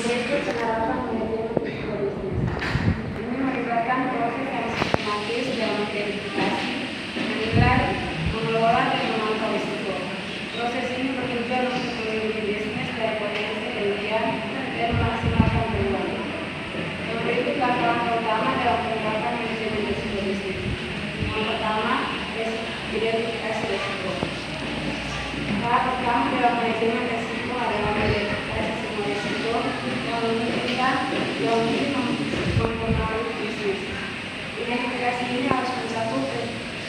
berikut penerapan manajemen risiko bisnis. Ini melibatkan proses yang sistematis dalam verifikasi, menilai, mengelola, dan memantau risiko. Proses ini bertujuan untuk melindungi bisnis dari potensi kerugian dan memaksimalkan peluang. Yang berikut langkah-langkah utama dalam penerapan manajemen risiko bisnis. Yang pertama, identifikasi risiko. Tahap pertama dalam manajemen risiko adalah mengidentifikasi semua risiko yang memungkinkan yang mungkin mempengaruhi bisnis. Identifikasi ini harus mencakup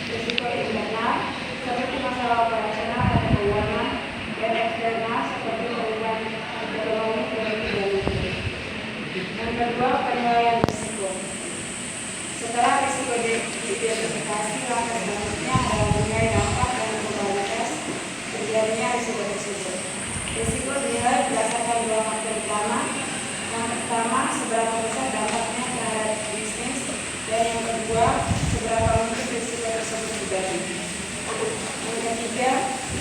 risiko internal seperti masalah operasional atau keuangan, dan eksternal seperti perubahan ekonomi dan mutu. Yang kedua, penilaian risiko. Setelah risiko diidentifikasi, langkah selanjutnya adalah menilai dampak dan probabilitas terjadinya risiko tersebut. Risiko dinilai berdasarkan dua faktor utama. Yang pertama, seberapa besar dampaknya terhadap bisnis, dan yang kedua, seberapa mungkin risiko tersebut terjadi. Yang ketiga,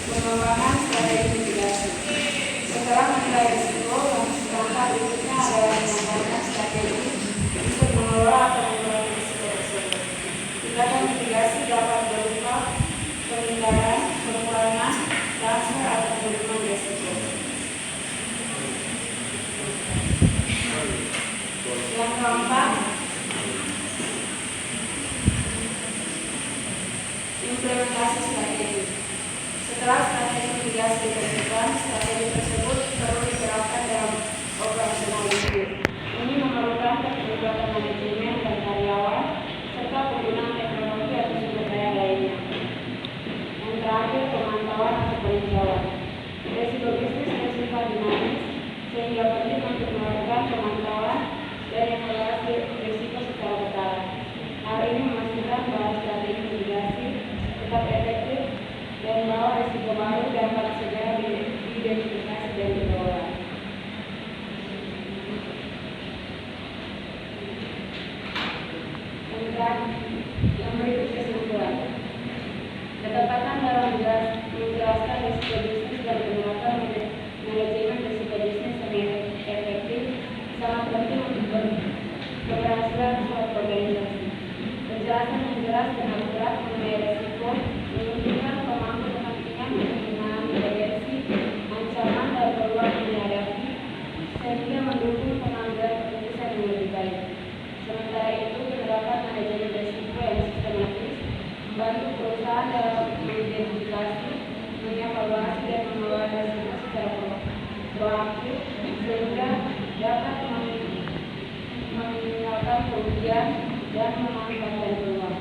pengembangan strategi mitigasi. Setelah menilai risiko, langkah berikutnya adalah mengembangkan strategi untuk mengelola atau mengurangi risiko tersebut. Tindakan mitigasi dapat berupa pemindahan, pengurangan, transfer, atau penurunan risiko. Yang keempat, implementasi strategi. Setelah strategi mitigasi ditentukan, strategi tersebut perlu diterapkan dalam operasional bisnis. Ini memerlukan keterlibatan manajemen dan karyawan serta penggunaan teknologi atau sumber daya lainnya. Yang terakhir, pemantauan atau peninjauan. Risiko bisnis bersifat dinamis, sehingga penting untuk melakukan pemantauan dan evaluasi risiko secara berkala. Hal ini memastikan bahwa strategi mitigasi tetap efektif dan bahwa risiko baru dapat segera diidentifikasi dan dikelola. Yang berikut kesimpulan. Ketepatan dalam menjelaskan risiko bisnis dan penerapan manajemen risiko bisnis yang efektif sangat penting untuk keberhasilan suatu organisasi. Penjelasan yang jelas dan akurat mengenai risiko memungkinkan pemangku kepentingan untuk memahami potensi, ancaman, dan peluang yang dihadapi, sehingga mendukung pengambilan keputusan yang lebih baik. Sementara itu, penerapan manajemen risiko yang sistematis membantu perusahaan dalam mengidentifikasi, mengevaluasi, dan mengelola risiko secara proaktif, sehingga dapat meminimalkan kerugian dan memanfaatkan peluang.